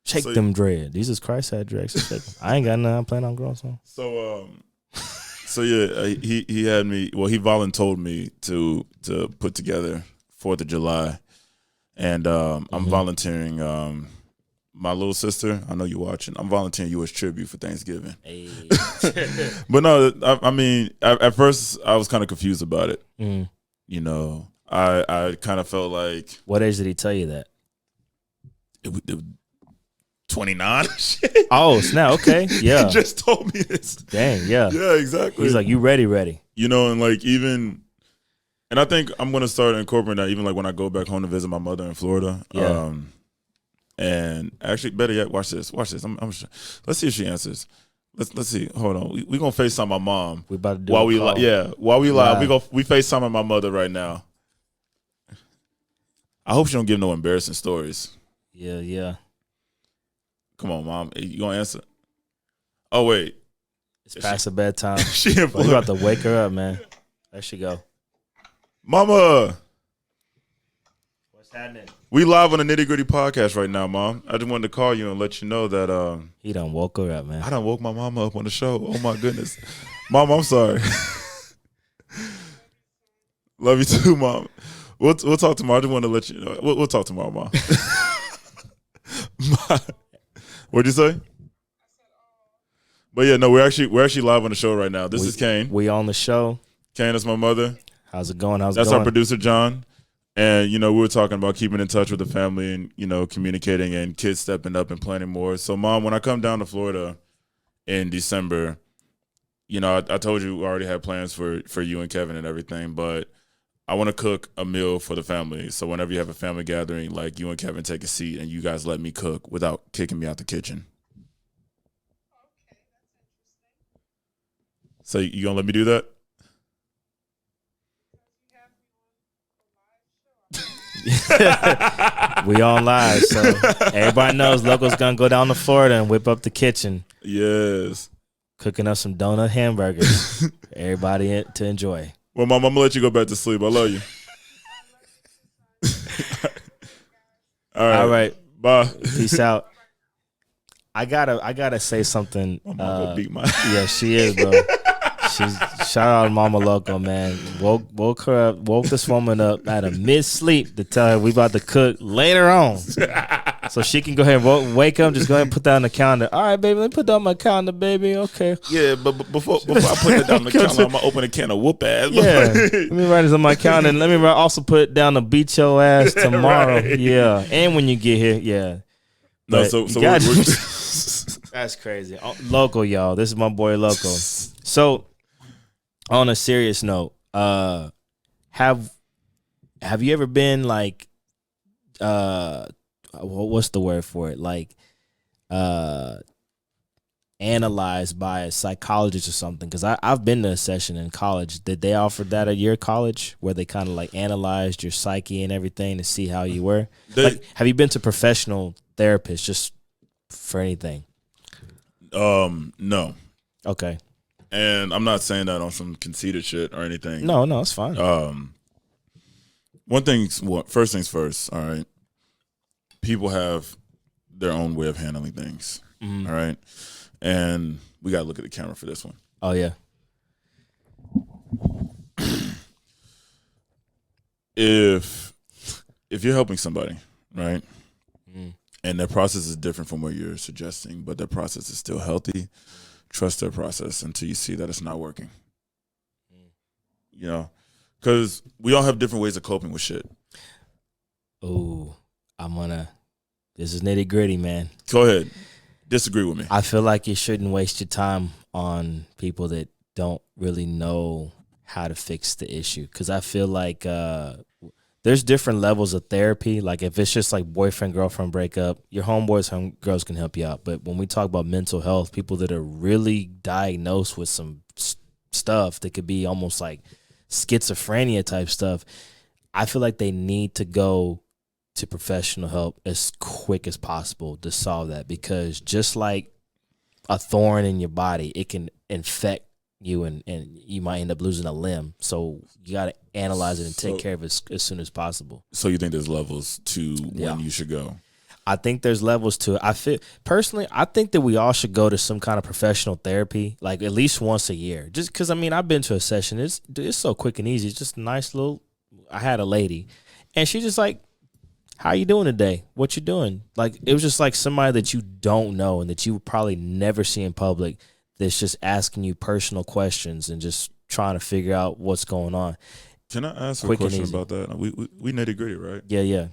Shake them dread. Jesus Christ had dreads. I ain't got none. I'm planning on growing some. So yeah, he had me. Well, he voluntold me to put together 4th of July, and I'm volunteering. My little sister, I know you're watching. I'm volunteering you as tribute for Thanksgiving. Hey. But no, I mean, at first I was kind of confused about it. You know, I kind of felt like. What age did he tell you that? it 29. Shit. Oh, snap. Okay. Yeah. He just told me this. Dang. Yeah. Yeah, exactly. He's like, you ready. You know, and like even, and I think I'm going to start incorporating that even like when I go back home to visit my mother in Florida. Yeah. And actually, better yet, watch this. I'm sure. Let's see if she answers. Let's see. Hold on. We gonna FaceTime my mom. We about to do while a we call. while we live. We FaceTime my mother right now. I hope she don't give no embarrassing stories. Yeah. Come on, Mom. You gonna answer? Oh wait, it's past the bedtime. She in We about to wake her up, man. There she go. Mama. What's happening? We live on the Nitti Gritti Podcast right now, Mom. I just wanted to call you and let you know that he done woke her up, man. I done woke my mama up on the show. Oh my goodness, Mom, I'm sorry. Love you too, Mom. We'll talk tomorrow. I just want to let you know. We'll talk tomorrow, Mom. What'd you say? But yeah, no, we're actually live on the show right now. This is Cayne. We on the show. Cayne is my mother. How's it going? That's our producer, John. And, you know, we were talking about keeping in touch with the family and, you know, communicating and kids stepping up and planning more. So, Mom, when I come down to Florida in December, you know, I told you we already had plans for you and Kevin and everything, but I want to cook a meal for the family. So whenever you have a family gathering, like you and Kevin take a seat and you guys let me cook without kicking me out the kitchen. Okay, that's interesting. So you going to let me do that? We on live, so everybody knows Loko's gonna go down to Florida and whip up the kitchen. Yes. Cooking up some donut hamburgers for everybody to enjoy. Well, Mom, I'm gonna let you go back to sleep. I love you. All right. Bye. Peace out. I gotta say something. My mom gonna beat my Yeah, she is, bro. She's shout out to Mama Loko, man. Woke her up, woke this woman up out of mid sleep to tell her we about to cook later on, so she can go ahead and wake up. Just go ahead and put that on the calendar. All right, baby, let me put that on my calendar, baby. Okay. Yeah, but before I put it down on the calendar, I'm gonna open a can of whoop ass. Yeah, let me write this on my calendar. And let me also put it down to beat your ass tomorrow. Right. Yeah, and when you get here, yeah. No, but so that's crazy. Loko, y'all. This is my boy Loko. So, on a serious note, have you ever been like, what's the word for it? Like, analyzed by a psychologist or something? Because I've been to a session in college. Did they offer that at your college where they kind of like analyzed your psyche and everything to see how you were? Like, have you been to professional therapists just for anything? No. Okay. And I'm not saying that on some conceited shit or anything. No, it's fine. First things first, all right? People have their own way of handling things, all right? And we got to look at the camera for this one. Oh, yeah. If you're helping somebody, right, and their process is different from what you're suggesting, but their process is still healthy, trust their process until you see that it's not working. You know, because we all have different ways of coping with shit. Oh, this is nitty gritty, man. Go ahead. Disagree with me. I feel like you shouldn't waste your time on people that don't really know how to fix the issue. Because I feel like there's different levels of therapy. Like if it's just like boyfriend, girlfriend breakup, your homeboys, girls can help you out. But when we talk about mental health, people that are really diagnosed with some stuff that could be almost like schizophrenia type stuff, I feel like they need to go to professional help as quick as possible to solve that. Because just like a thorn in your body, it can infect you and you might end up losing a limb. So you got to analyze it and take care of it as soon as possible. So you think there's levels to when you should go? I think there's levels to it. I think that we all should go to some kind of professional therapy, like at least once a year. Just because, I mean, I've been to a session. It's so quick and easy. It's just a nice little, I had a lady, and she just like, how you doing today? What you doing? Like, it was just like somebody that you don't know and that you would probably never see in public that's just asking you personal questions and just trying to figure out what's going on. Can I ask a question about that? We nitty gritty, right? Yeah.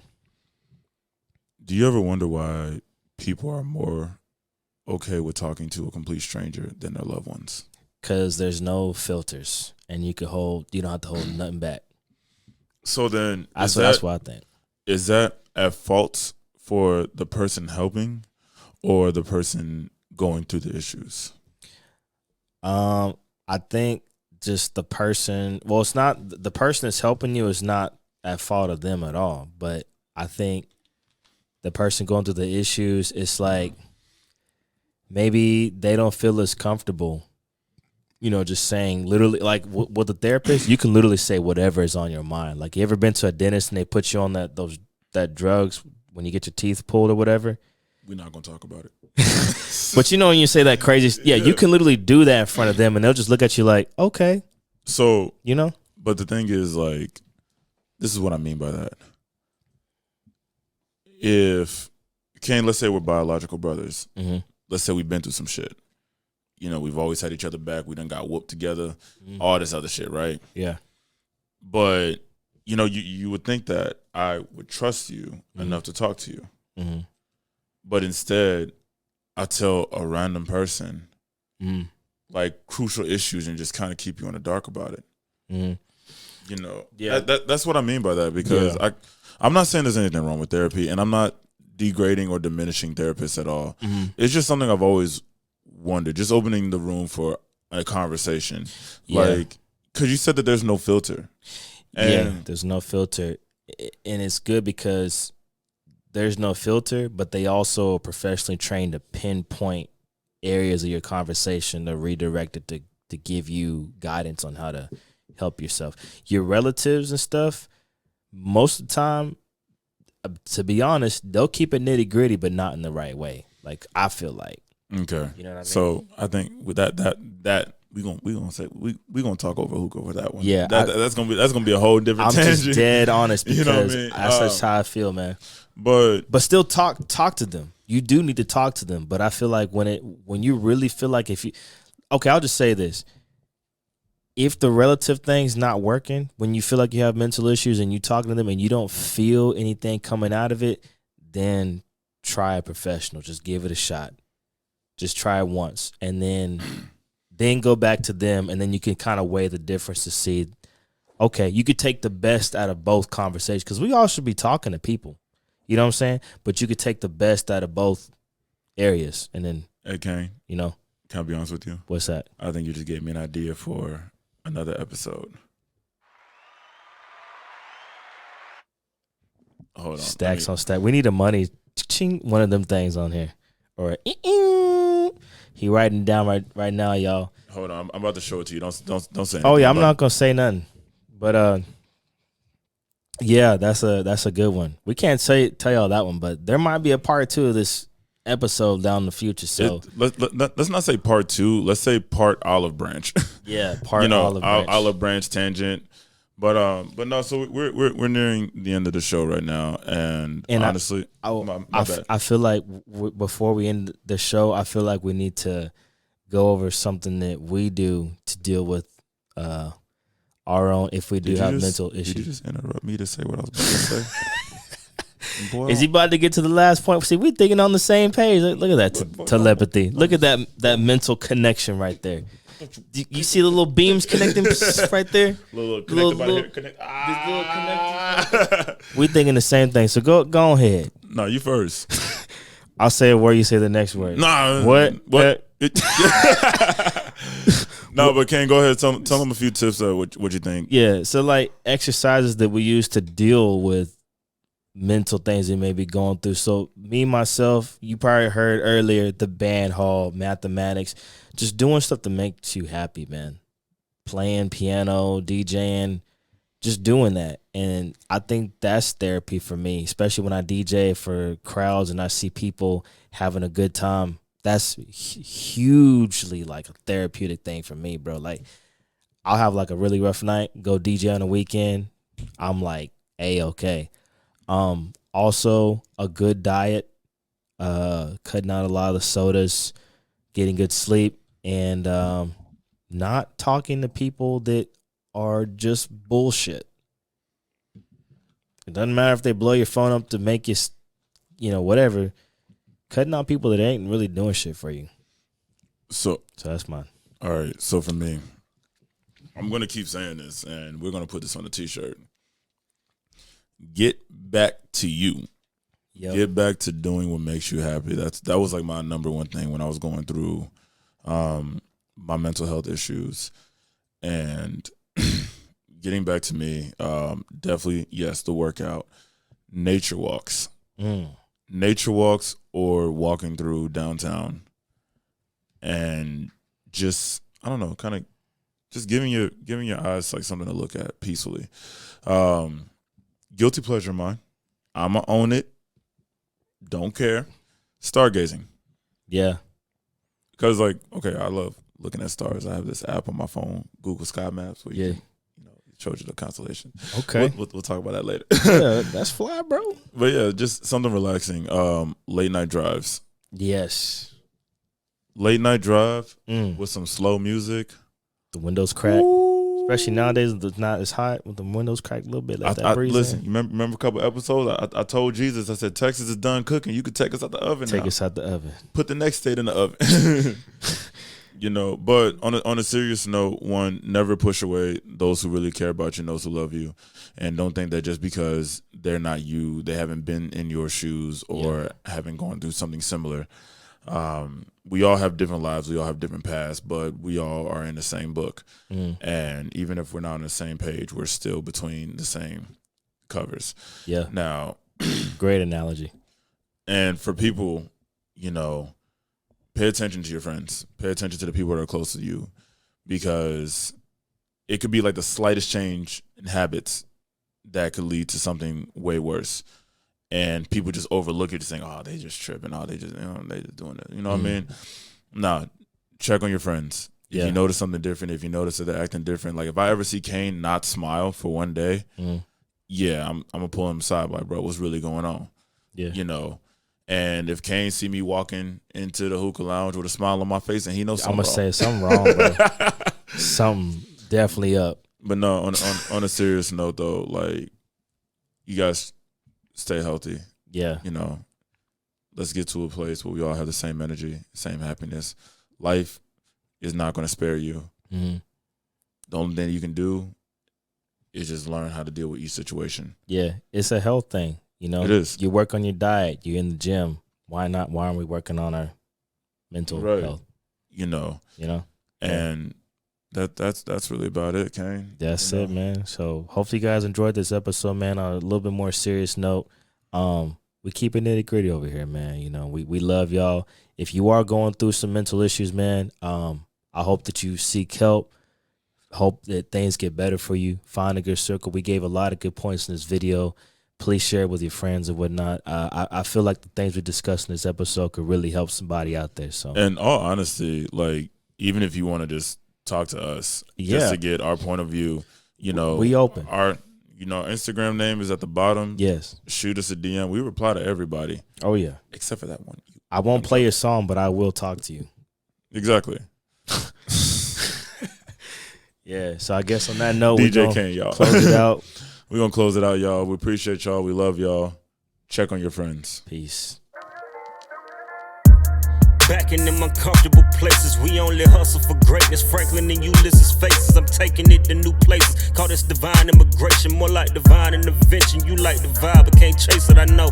Do you ever wonder why people are more okay with talking to a complete stranger than their loved ones? Because there's no filters, and you don't have to hold nothing back. So then, That's what I think. Is that at fault for the person helping or the person going through the issues? I think just the person. Well, it's not the person that's helping you is not at fault of them at all. But I think the person going through the issues, it's like maybe they don't feel as comfortable. Just saying literally, like with the therapist, you can literally say whatever is on your mind. Like, you ever been to a dentist and they put you on that drugs when you get your teeth pulled or whatever? We're not gonna talk about it. But when you say that crazy, you can literally do that in front of them, and they'll just look at you like, okay. So But the thing is, like, this is what I mean by that. If Cayne, let's say we're biological brothers. Mm-hmm. Let's say we've been through some shit. We've always had each other back. We done got whooped together, all this other shit, right? Yeah. But, you would think that I would trust you enough to talk to you. Mm-hmm. But instead, I tell a random person, like, crucial issues and just kind of keep you in the dark about it. Yeah. That's what I mean by that, because I'm not saying there's anything wrong with therapy, and I'm not degrading or diminishing therapists at all. It's just something I've always wondered, just opening the room for a conversation. Like, because you said that there's no filter. And there's no filter. And it's good because there's no filter, but they also are professionally trained to pinpoint areas of your conversation to redirect it to give you guidance on how to help yourself. Your relatives and stuff, most of the time, to be honest, they'll keep it nitty gritty, but not in the right way. Like, I feel like. Okay. You know what I mean? So I think with that we gonna talk over hookah for that one. Yeah, that's gonna be a whole different I'm tangent. just dead honest because You know what I mean? that's just how I feel, man. But still talk to them. You do need to talk to them. But I feel like when you really feel like I'll just say this. If the relative thing's not working, when you feel like you have mental issues and you talking to them and you don't feel anything coming out of it, then try a professional. Just give it a shot. Just try it once, and then go back to them, and then you can kind of weigh the difference to see, okay, you could take the best out of both conversations, because we all should be talking to people. You know what I'm saying? But you could take the best out of both areas, and then, hey, Cayne, can I be honest with you? What's that? I think you just gave me an idea for another episode. Hold on. Stacks on stack. We need a money, one of them things on here. Or he writing down right now, y'all. Hold on, I'm about to show it to you. Don't say anything. Oh yeah, I'm not gonna say nothing. But yeah, that's a good one. We can't tell y'all that one, but there might be a part 2 of this episode down in the future. So let's not say part 2. Let's say part olive branch. Yeah, part olive branch. Olive branch tangent. But no. So we're nearing the end of the show right now, and honestly, my bad. I feel like before we end the show, I feel like we need to go over something that we do to deal with our own if we do have mental issues. Did you just interrupt me to say what I was about to say? Boy, is he about to get to the last point? See, we're thinking on the same page. Look at that telepathy. Look at that mental connection right there. You see the little beams connecting right there? Little connectors. We thinking the same thing. So go ahead. No, you first. I'll say a word. You say the next word. Nah. What? No, but Cayne, go ahead. Tell them a few tips. What you think? Yeah. So like exercises that we use to deal with mental things they may be going through. So me, myself, you probably heard earlier, the band hall, mathematics, just doing stuff that makes you happy, man. Playing piano, DJing, just doing that. And I think that's therapy for me, especially when I DJ for crowds and I see people having a good time. That's hugely like a therapeutic thing for me, bro. Like I'll have like a really rough night, go DJ on the weekend. I'm like, A-okay. Also a good diet, cutting out a lot of the sodas, getting good sleep, and not talking to people that are just bullshit. It doesn't matter if they blow your phone up to make you whatever. Cutting out people that ain't really doing shit for you. So that's mine. All right. So for me, I'm going to keep saying this, and we're going to put this on a T-shirt. Get back to you. Yep. Get back to doing what makes you happy. That was like my number one thing when I was going through my mental health issues. And getting back to me, definitely, yes, the workout. Nature walks. Nature walks or walking through downtown. And just, I don't know, kind of just giving your eyes like something to look at peacefully. Guilty pleasure of mine. I'm going to own it. Don't care. Stargazing. Yeah. Because, like, okay, I love looking at stars. I have this app on my phone, Google Sky Maps, where you can, it shows you the constellation. Okay. We'll talk about that later. Yeah, that's fly, bro. But, yeah, just something relaxing. Late night drives. Yes. Late night drive with some slow music. The windows crack. Especially nowadays, it's not as hot with the windows cracked a little bit. Like that breeze. Listen, you remember a couple episodes? I told Jesus, I said, Texas is done cooking. You could take us out the oven now. Take us out the oven. Put the next state in the oven. But on a serious note, one, never push away those who really care about you and those who love you. And don't think that just because they're not you, they haven't been in your shoes or haven't gone through something similar. We all have different lives. We all have different paths, but we all are in the same book. And even if we're not on the same page, we're still between the same covers. Yeah. Now, great analogy. And for people, pay attention to your friends. Pay attention to the people that are close to you, because it could be like the slightest change in habits that could lead to something way worse. And people just overlook it, just saying, "Oh, they just tripping. Oh, they just doing it." You know what I mean? Nah, check on your friends. If you notice something different, if you notice that they're acting different, like if I ever see Cayne not smile for one day, I'm gonna pull him aside, like, bro, what's really going on? Yeah, And if Cayne see me walking into the hookah lounge with a smile on my face, and he knows something, I'm gonna say something wrong, bro. Something definitely up. But no, on a serious note though, like, you guys stay healthy. Yeah. Let's get to a place where we all have the same energy, same happiness. Life is not going to spare you. The only thing you can do is just learn how to deal with each situation. Yeah, it's a health thing. It is. You work on your diet. You're in the gym. Why not? Why aren't we working on our mental health? And that's really about it, Cayne. That's it, man. So hopefully you guys enjoyed this episode, man. On a little bit more serious note, we keep it nitty gritty over here, man. We love y'all. If you are going through some mental issues, man, I hope that you seek help. Hope that things get better for you. Find a good circle. We gave a lot of good points in this video. Please share it with your friends and whatnot. I feel like the things we discussed in this episode could really help somebody out there. So, in all honesty, like, even if you want to just talk to us, just to get our point of view, we open. Our Instagram name is at the bottom. Yes. Shoot us a DM. We reply to everybody. Oh yeah. Except for that one. I won't play your song, but I will talk to you. Exactly. Yeah. So I guess on that note, DJ Cayne, y'all. Close it out. We're going to close it out, y'all. We appreciate y'all. We love y'all. Check on your friends. Peace. Back in them uncomfortable places, we only hustle for greatness. Franklin and Ulysses' faces, I'm taking it to new places. Call this divine immigration, more like divine intervention. You like the vibe, but can't chase it, I know.